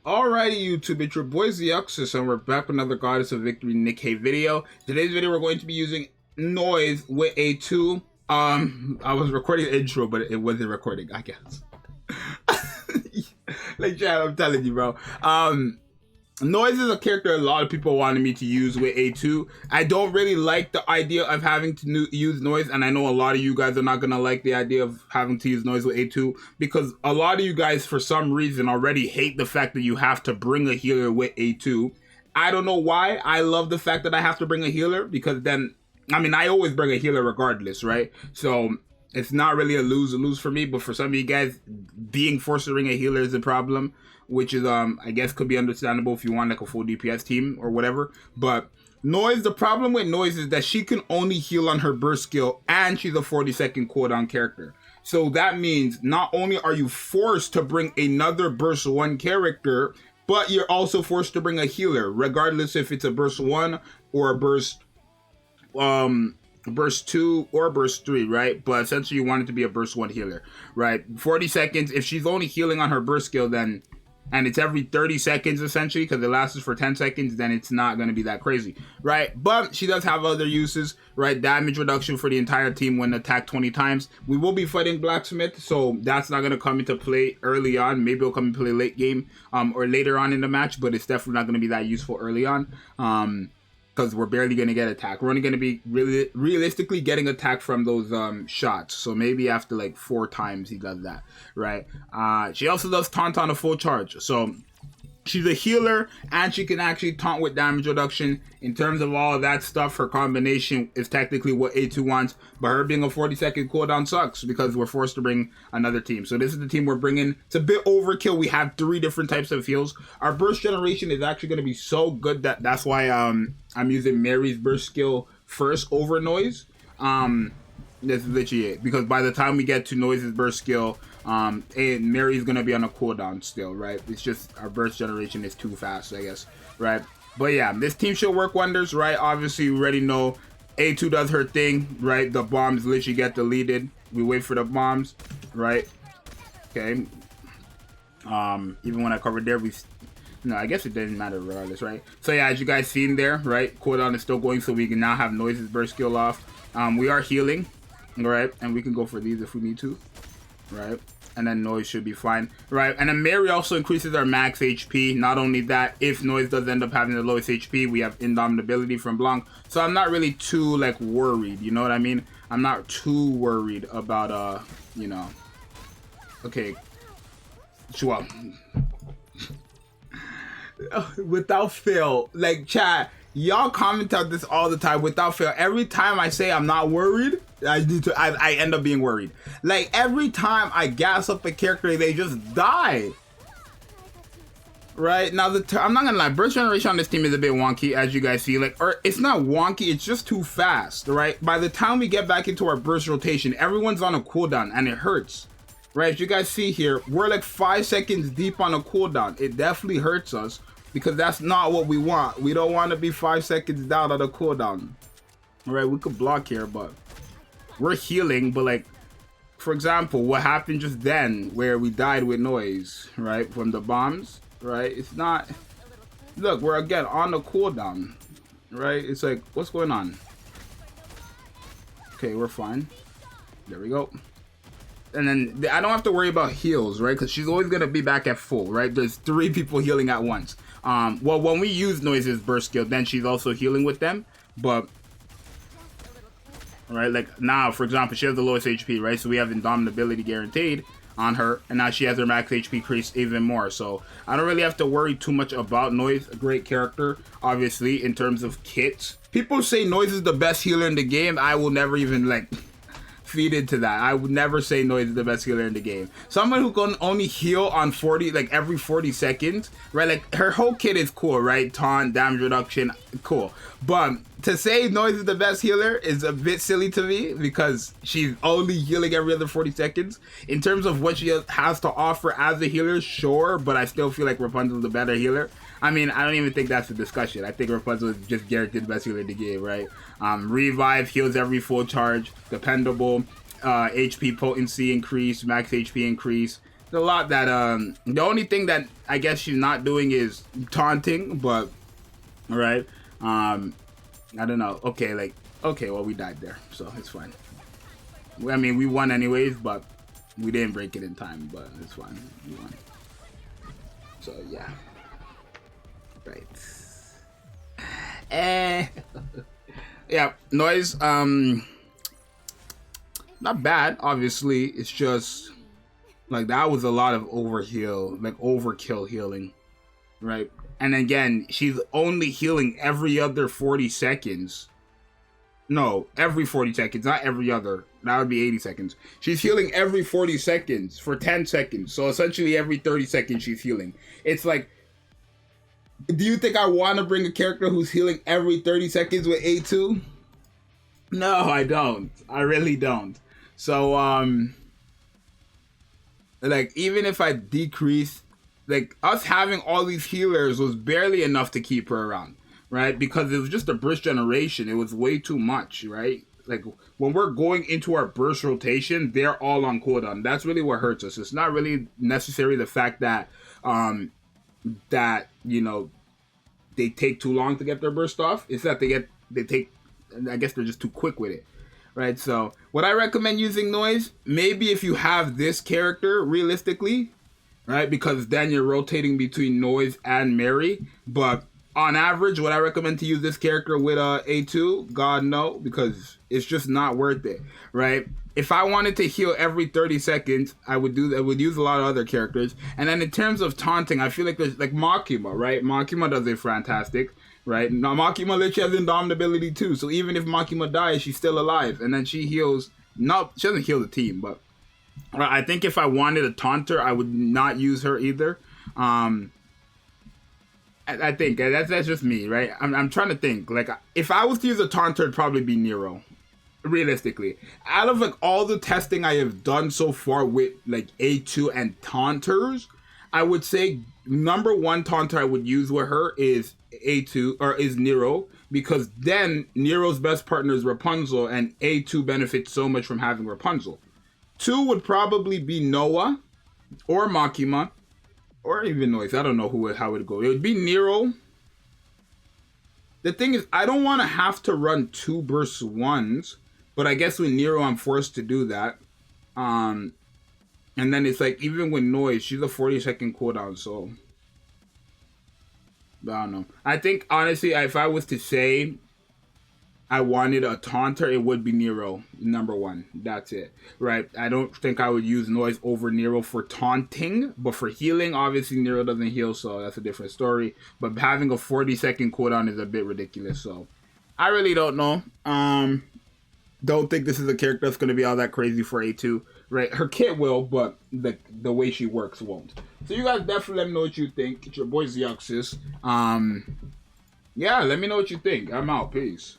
Alrighty YouTube, it's your boy Zxous and we're back with another Goddess of Victory Nikke video. Today's video we're going to be using noise with A2. I was recording the intro but it wasn't recording, I guess. Like Chad, I'm telling you bro. Noise is a character a lot of people wanted me to use with A2. I don't really like the idea of having to use noise, and I know a lot of you guys are not going to like the idea of having to use noise with A2 because a lot of you guys for some reason already hate the fact that you have to bring a healer with A2. I don't know why. I love the fact that I have to bring a healer because then, I mean, I always bring a healer regardless, right? So it's not really a lose-lose for me, but for some of you guys, being forced to bring a healer is a problem, which is, I guess could be understandable if you want like a full DPS team or whatever. But Noise, the problem with Noise is that she can only heal on her burst skill and she's a 40-second cooldown character. So that means not only are you forced to bring another burst 1 character, but you're also forced to bring a healer, regardless if it's a burst 1 or a burst 2 or burst 3, right? But essentially you want it to be a burst 1 healer, right? 40 seconds, if she's only healing on her burst skill, then, and it's every 30 seconds essentially, because it lasts for 10 seconds, then it's not going to be that crazy, right? But she does have other uses, right? Damage reduction for the entire team when attacked 20 times. We will be fighting Blacksmith, so that's not going to come into play early on. Maybe it'll come into play late game or later on in the match, but it's definitely not going to be that useful early on. Because we're barely going to get attacked. We're only going to be realistically getting attacked from those shots. So maybe after like 4 times he does that, right? She also does taunt on a full charge. So she's a healer and she can actually taunt with damage reduction. In terms of all of that stuff, her combination is technically what A2 wants. But her being a 40-second cooldown sucks because we're forced to bring another team. So this is the team we're bringing. It's a bit overkill. We have 3 different types of heals. Our burst generation is actually going to be so good that that's why I'm using Mary's burst skill first over Noise. This is literally it. Because by the time we get to Noise's burst skill, and Mary's going to be on a cooldown still, right? It's just our burst generation is too fast, I guess, right? But yeah, this team should work wonders, right? Obviously, we already know A2 does her thing, right? The bombs literally get deleted. We wait for the bombs, right? Okay. Even when I covered there, no, I guess it didn't matter regardless, right? So yeah, as you guys seen there, right? Cooldown is still going, so we can now have Noise's burst skill off. We are healing, right? And we can go for these if we need to, right? And then Noise should be fine, right? And then Mary also increases our max HP. Not only that, if Noise does end up having the lowest HP, we have indomitability from Blanc. So I'm not really too like worried, you know what I mean? I'm not too worried about you know. Okay, sure. Without fail, like chat, y'all comment on this all the time. Without fail, every time I say I'm not worried, I end up being worried. Like every time I gas up a character, they just die. Right now, I'm not gonna lie, burst generation on this team is a bit wonky, as you guys see. Like, or it's not wonky, it's just too fast, right? By the time we get back into our burst rotation, everyone's on a cooldown, and it hurts. Right, as you guys see here, we're like 5 seconds deep on a cooldown. It definitely hurts us because that's not what we want. We don't want to be 5 seconds down on a cooldown. All right, we could block here, but we're healing. But like, for example, what happened just then where we died with Noise, right, from the bombs, right? It's not, look, we're again on the cooldown, right? It's like, what's going on? Okay, we're fine. There we go. And then I don't have to worry about heals, right? Because she's always going to be back at full, right? There's 3 people healing at once. Well, when we use Noise's burst skill, then she's also healing with them. But, right, like now, for example, she has the lowest HP, right? So we have indomitability guaranteed on her. And now she has her max HP increased even more. So I don't really have to worry too much about Noise. A great character, obviously, in terms of kits. People say Noise is the best healer in the game. I will never even, like, feed into that. I would never say Noise is the best healer in the game. Someone who can only heal on 40, like every 40 seconds, right? Like her whole kit is cool, right? Taunt, damage reduction, cool. But to say Noise is the best healer is a bit silly to me because she's only healing every other 40 seconds. In terms of what she has to offer as a healer, sure, but I still feel like Rapunzel's the better healer. I mean, I don't even think that's a discussion. I think Rapunzel is just guaranteed the best healer in the game, right? Revive, heals every full charge, dependable, HP potency increase, max HP increase, a lot that the only thing that I guess she's not doing is taunting, but all right. I don't know. Okay, like okay, well we died there, so it's fine. I mean, we won anyways, but we didn't break it in time, but it's fine. We won. So yeah. Right. Yeah, noise. Not bad. Obviously, it's just like that was a lot of overkill healing, right? And again, she's only healing every other 40 seconds. No, every 40 seconds, not every other. That would be 80 seconds. She's healing every 40 seconds for 10 seconds. So essentially every 30 seconds she's healing. It's like, do you think I want to bring a character who's healing every 30 seconds with A2? No, I don't. I really don't. So, like, even if I decrease, like, us having all these healers was barely enough to keep her around, right? Because it was just a burst generation. It was way too much, right? Like, when we're going into our burst rotation, they're all on cooldown. That's really what hurts us. It's not really necessarily the fact that, you know, they take too long to get their burst off. It's that I guess they're just too quick with it, right? So would I recommend using noise? Maybe if you have this character realistically, right? Because then you're rotating between noise and Mary. But on average, would I recommend to use this character with A2? God, no, because it's just not worth it, right? If I wanted to heal every 30 seconds, I would use a lot of other characters. And then in terms of taunting, I feel like there's like Makima, right? Makima does it fantastic, right? Now Makima literally has indomitability too. So even if Makima dies, she's still alive. And then she heals, no, she doesn't heal the team, but I think if I wanted a taunter, I would not use her either. I think that's just me, right? I'm trying to think. Like, if I was to use a taunter, it'd probably be Nero. Realistically, out of like all the testing I have done so far with like A2 and taunters, I would say number one taunter I would use with her is A2 or is Nero, because then Nero's best partner is Rapunzel, and A2 benefits so much from having Rapunzel. 2 would probably be Noah or Makima or even Noise. I don't know how it would go. It would be Nero. The thing is, I don't want to have to run 2 burst 1s. But I guess with Nero, I'm forced to do that. And then it's like, even with Noise, she's a 40-second cooldown, so I don't know. I think, honestly, if I was to say I wanted a taunter, it would be Nero, number 1. That's it, right? I don't think I would use Noise over Nero for taunting, but for healing, obviously Nero doesn't heal, so that's a different story. But having a 40-second cooldown is a bit ridiculous, so I really don't know. Don't think this is a character that's going to be all that crazy for A2, right? Her kit will, but the way she works won't. So you guys definitely let me know what you think. It's your boy Zxous. Yeah, let me know what you think. I'm out. Peace.